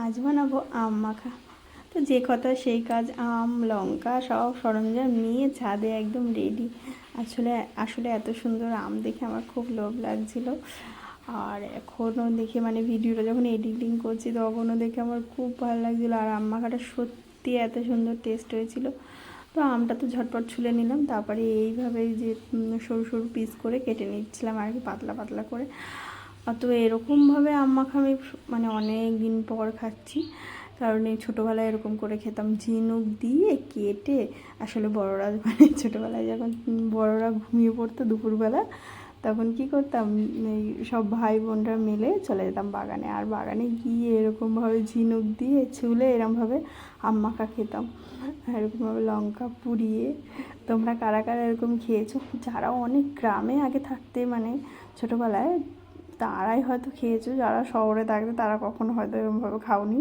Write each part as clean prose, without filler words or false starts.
আজ বানাবো আম মাখা। তো যে কথা সেই কাজ, আম লঙ্কা সব সরঞ্জাম নিয়ে ছাদে একদম রেডি। আসলে আসলে এত সুন্দর আম দেখে আমার খুব লোভ লাগছিল। আর এখনও দেখে মানে ভিডিওটা যখন এডিটিং করছি তখনও দেখে আমার খুব ভালো লাগছিলো। আর আম মাখাটা সত্যি এত সুন্দর টেস্ট হয়েছিল। তো আমটা তো ঝটপট ছুলে নিলাম, তারপরে এইভাবে যে সরু সরু পিস করে কেটে নিচ্ছিলাম আর কি, পাতলা পাতলা করে। তো এরকমভাবে আম মাখা আমি মানে অনেক দিন পর খাচ্ছি, কারণ এই ছোটোবেলায় এরকম করে খেতাম ঝিনুক দিয়ে কেটে। আসলে বড়রা মানে ছোটোবেলায় যখন বড়রা ঘুমিয়ে পড়তো দুপুরবেলা, তখন কি করতাম, এই সব ভাই বোনরা মিলে চলে যেতাম বাগানে, আর বাগানে গিয়ে এরকমভাবে ঝিনুক দিয়ে ছুলে এরকমভাবে আম মাখা খেতাম, এরকমভাবে লঙ্কা পুড়িয়ে। তোমরা কারা কারা এরকম খেয়েছো? যারা অনেক গ্রামে আগে থাকতে মানে ছোটোবেলায়, তারাই হয়তো খেয়েছো, যারা শহরে থাকতে তারা কখনো হয়তো এরকমভাবে খাওনি।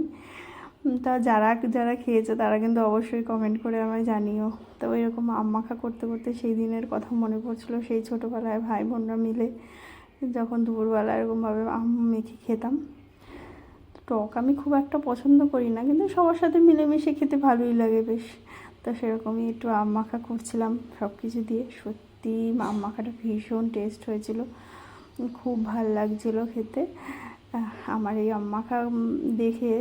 তা যারা যারা খেয়েছো তারা কিন্তু অবশ্যই কমেন্ট করে আমায় জানিও। তো এরকম আম মাখা করতে করতে সেই দিনের কথা মনে পড়ছিলো, সেই ছোটোবেলায় ভাই বোনরা মিলে যখন দুপুরবেলা এরকমভাবে আম মেখে খেতাম। টক আমি খুব একটা পছন্দ করি না, কিন্তু সবার সাথে মিলেমিশে খেতে ভালোই লাগে বেশ। তো সেরকমই একটু আম মাখা করছিলাম সব কিছু দিয়ে। সত্যি আম মাখাটা ভীষণ টেস্ট হয়েছিল, খুব ভাল লাগছিলো খেতে। আমার এই আম মাখা দেখে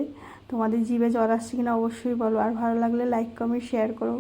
তোমাদের জিভে জল আসছে কিনা অবশ্যই বলো, আর ভালো লাগলে লাইক কমেন্ট শেয়ার করো।